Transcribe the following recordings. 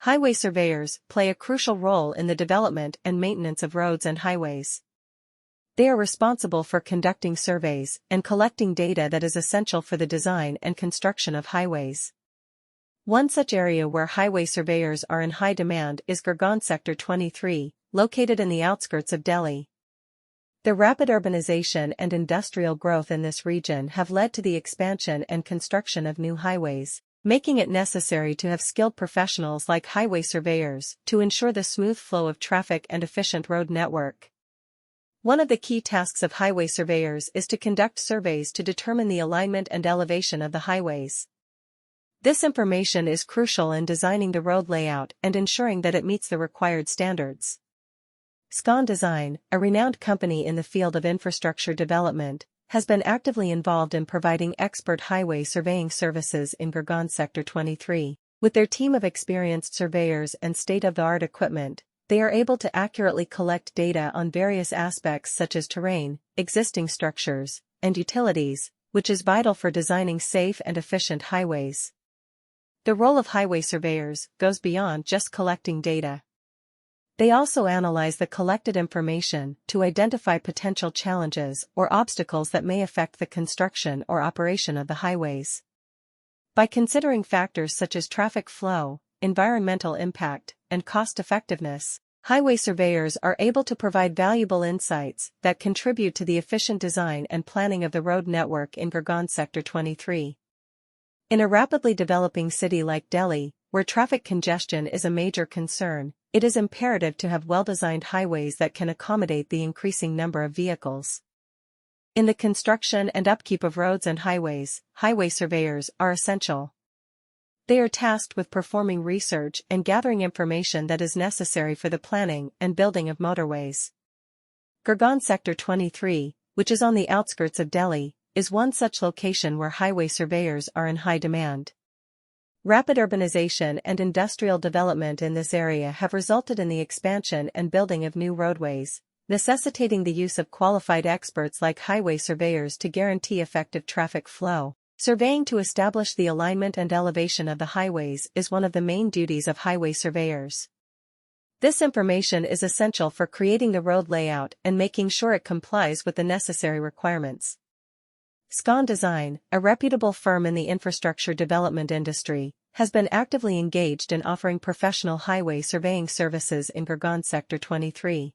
Highway surveyors play a crucial role in the development and maintenance of roads and highways. They are responsible for conducting surveys and collecting data that is essential for the design and construction of highways. One such area where highway surveyors are in high demand is Gurgaon Sector 23, located in the outskirts of Delhi. The rapid urbanization and industrial growth in this region have led to the expansion and construction of new highways, making it necessary to have skilled professionals like highway surveyors to ensure the smooth flow of traffic and efficient road network. One of the key tasks of highway surveyors is to conduct surveys to determine the alignment and elevation of the highways. This information is crucial in designing the road layout and ensuring that it meets the required standards. SCON Design, a renowned company in the field of infrastructure development, has been actively involved in providing expert highway surveying services in Gurgaon Sector 23. With their team of experienced surveyors and state-of-the-art equipment, they are able to accurately collect data on various aspects such as terrain, existing structures, and utilities, which is vital for designing safe and efficient highways. The role of highway surveyors goes beyond just collecting data. They also analyze the collected information to identify potential challenges or obstacles that may affect the construction or operation of the highways. By considering factors such as traffic flow, environmental impact, and cost-effectiveness, highway surveyors are able to provide valuable insights that contribute to the efficient design and planning of the road network in Gurgaon Sector 23. In a rapidly developing city like Delhi, where traffic congestion is a major concern, it is imperative to have well-designed highways that can accommodate the increasing number of vehicles. In the construction and upkeep of roads and highways, highway surveyors are essential. They are tasked with performing research and gathering information that is necessary for the planning and building of motorways. Gurgaon Sector 23, which is on the outskirts of Delhi, is one such location where highway surveyors are in high demand. Rapid urbanization and industrial development in this area have resulted in the expansion and building of new roadways, necessitating the use of qualified experts like highway surveyors to guarantee effective traffic flow. Surveying to establish the alignment and elevation of the highways is one of the main duties of highway surveyors. This information is essential for creating the road layout and making sure it complies with the necessary requirements. SCON Design, a reputable firm in the infrastructure development industry, has been actively engaged in offering professional highway surveying services in Gurgaon Sector 23.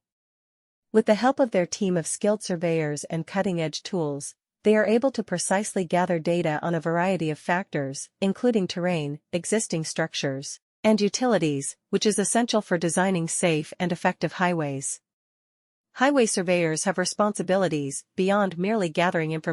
With the help of their team of skilled surveyors and cutting-edge tools, they are able to precisely gather data on a variety of factors, including terrain, existing structures, and utilities, which is essential for designing safe and effective highways. Highway surveyors have responsibilities beyond merely gathering information.